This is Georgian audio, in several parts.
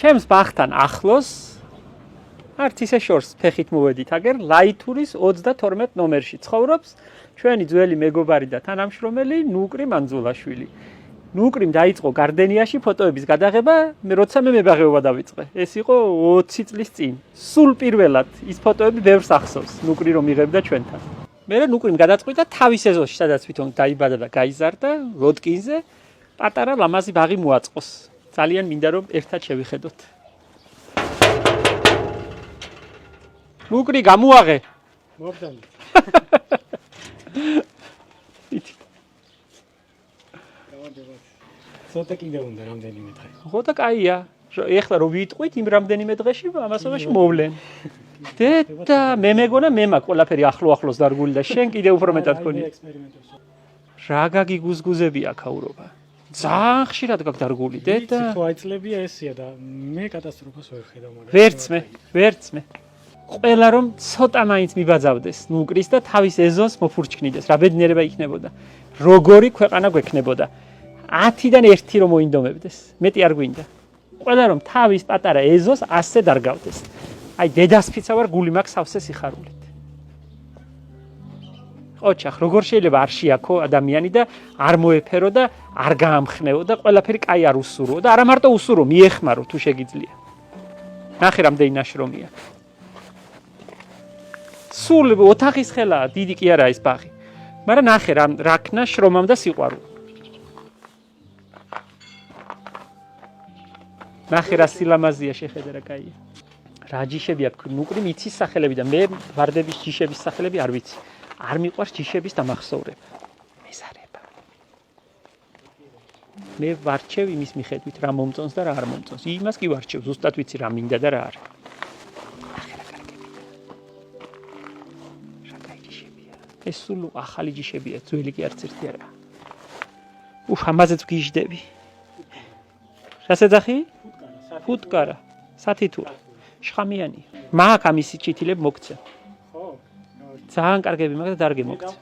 ჩემს ბაღთან ახლოს არც ისე შორს ფეხით მოვედით აგერ ლაითურის 32 ნომერში ცხოვრობს ჩვენი ძველი მეგობარი და თანამშრომელი ნუკრი მანძულაშვილი. ნუკრიმ დაიწყო გარდენიაში ფოტოების გადაღება, როცა მე მებაღეობა დავიწყე. ეს იყო 20 წლის წინ. სულ პირველად ის ფოტოები ბევრს ახსოვს, ნუკრი რომ იღებდა ჩვენთან. მე ნუკრიმ გადაწყვიტა თავის ეზოში, სადაც თვითონ დაიბადა და გაიზარდა, ვოდკინზე, პატარა ლამაზი ბაღი მოაწყოს. ძალიან მინდა რომ ერთად შევიხედოთ. ნუკრი გამოაღე. მოგდალი. ცოტა კიდე უნდა რამდენიმე დღე. ხო და კაია. ეხლა რო ვიტყვით იმ რამდენიმე დღეში ამასობაში მოვლენ. დედა მე მეგონა მე მაქვს ყველაფერი ახლოს დარგული და შენ კიდე უფრო მეტად გქონი. რა გაგიგუზგუზები აქაურობა. ძალიან ხშირად გაქვს დარგული დედა. ხო აიწლებია ესია და მე კატასტროფას ვერ ხედავ მაგრამ. ვერც მე. ყველა რომ ცოტა მაინც მიბაძავდეს ნუკრის და თავის ეზოს მოფურჩქნიდეს, რა ბედნიერება იქნებოდა. როგორი ქვეყანა გვექნებოდა. 10-დან 1 რომ მოინდომებდეს. მეტი არ გვინდა. ყველა რომ თავის პატარა ეზოს ასე დარგავდეს. აი დედასფიცა ვარ გული მაქვს სავსე სიხარულით. ოჩახ როგორ შეიძლება არ შეაქო ადამიანი და არ მოეფერო და არ გაამხნევო და ყველაფერი კაი არ უსურო და არა მარტო უსურო მიეხმარო თუ შეგიძლია. ნახე რამდენი ნაშრომია. სულ ოთახის ხელაა, დიდი კი არა ეს ბაღი. მაგრამ ნახე რა ქნა შრომამ და სიყვარული. ნახე რა სილამაზია შეხედე რა კაია. რა ჯიშები აქვს ნუკრი მიცის სახელები და მე ვარდების ჯიშების სახელები არ ვიცი. არ მიყვარს ჯიშების დამახსოვრება. მეზარება. მე ვარჩევ იმის მიხედვით რა მომწონს და რა არ მომწონს. იმას კი ვარჩევ, ზუსტად ვიცი რა მინდა და რა არა. ეს სულ ახალი ჯიშებია, ძველი კი არც ერთი არა. ამაზეც ვგიჟდები. რა შეძახი? ფუტკარა. სათითურა. შხამიანი. მაქვს ამისი ჩითილები მოგცე. ხო. ძალიან კარგები მაქვს და დარგი მოგცე.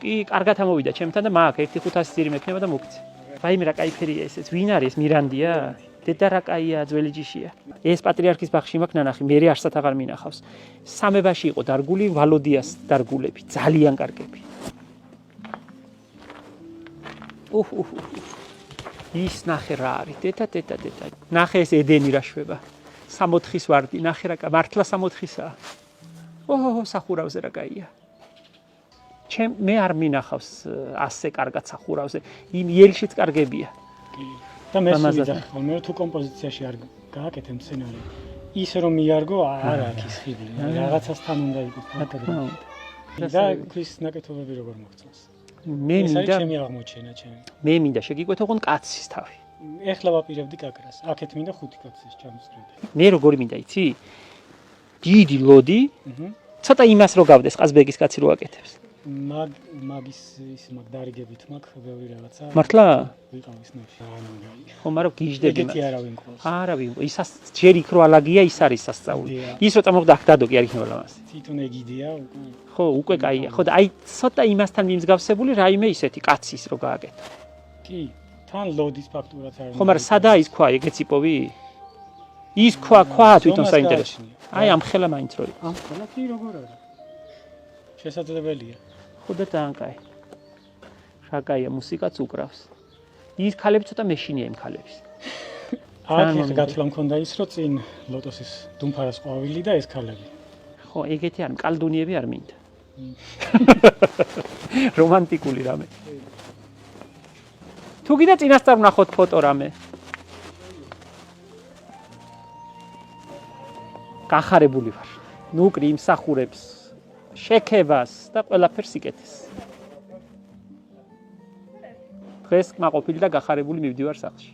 კი, კარგად ამოვიდა ჩემთან და მაქვს 1-500 ძირი მექნება და მოგცე. ვაიმე რა кай ფერია ესეც. ვინ არის? მირანდია? დედა რა кайია, ძველი ჯიშია. ეს პატრიარქის ბაღში მაქვს ნანახი, მე არსად აღარ მინახავს. სამებაში იყო დარგული ვალოდიას დარგულები, ძალიან კარგები. ის ნახე რა არის, დედა. ნახე ეს ედენი რა შვება. 60-ის ვარდი, ნახე რა, მართლა 60-ისაა. სახურავზე რა кайია. მე არ მინახავს ასე კარგად სახურავზე. იმ იელშიც კარგებია. და მე ვიძახი, მე თუ კომპოზიციაში არ გააკეთე სცენარი. ის რომ მიარგო არ აქვს ის ხიბლი. რაღაცასთან უნდა იყოს მაგალითად. და ქვის ნაკეთობები როგორ მოგწონს? მე მინდა ჩემი აღმოჩენა ჩემი. მე მინდა შეგიკვეთო ოღონდ კაცის თავი. ეხლა ვაპირებდი კაკრას. აქეთ მინდა 5 კაცის ჩამოსწრებდი. მე როგორი მინდა იცი? დიდი ლოდი. ცოტა იმას რო გავდეს ყაზბეგის კაცი რო აკეთებს. მაგის ის დარიგებით მაქვს ბევრი რაღაცა. მართლა? ვიყავ ის ნოში. ხო, მაგრამ გიჟდები მაგ. ეგეთი არავინ ყავს. არავინ. ისაც ჯერ იქ რო ალაგია, ის არის სასწაული. ის როცა მოხდა აქ დადო კი არ იქნება ლამაზი. თვითონ ეგიდია უკვე. ხო, უკვე კაია. ხო და აი ცოტა იმასთან მიმსგავსებული რაიმე ისეთი კაცის რო გააკეთო. კი, თან ლოდის ფაქტურაც არის. ხო, მაგრამ სადაა ის ქვა, ეგეც იპოვი? ის ქვა თვითონ საინტერესო. აი ამ ხელა მაინც რო იყო. ამ ხელა კი როგორ არის? შესაძლებელია. ხო და ძალიან კაი. რა კაია, მუსიკაც უკრავს. ის ქალები ცოტა მეშინია იმ ქალების. აქ გათვლა მქონდა ის, რომ წინ ლოტოსის დუმფარას ყვავილი და ეს ქალები. ხო, ეგეთი არ მკალდუნიები არ მინდა. რომანტიკული რამე. თუ კიდე წინასწარ ვნახოთ ფოტო რამე. გახარებული ვარ. ნუკრი იმსახურებს შექებას და ყველაფერს იკეთეს. დღეს მაყოფილი და გახარებული მივდივარ სახლში.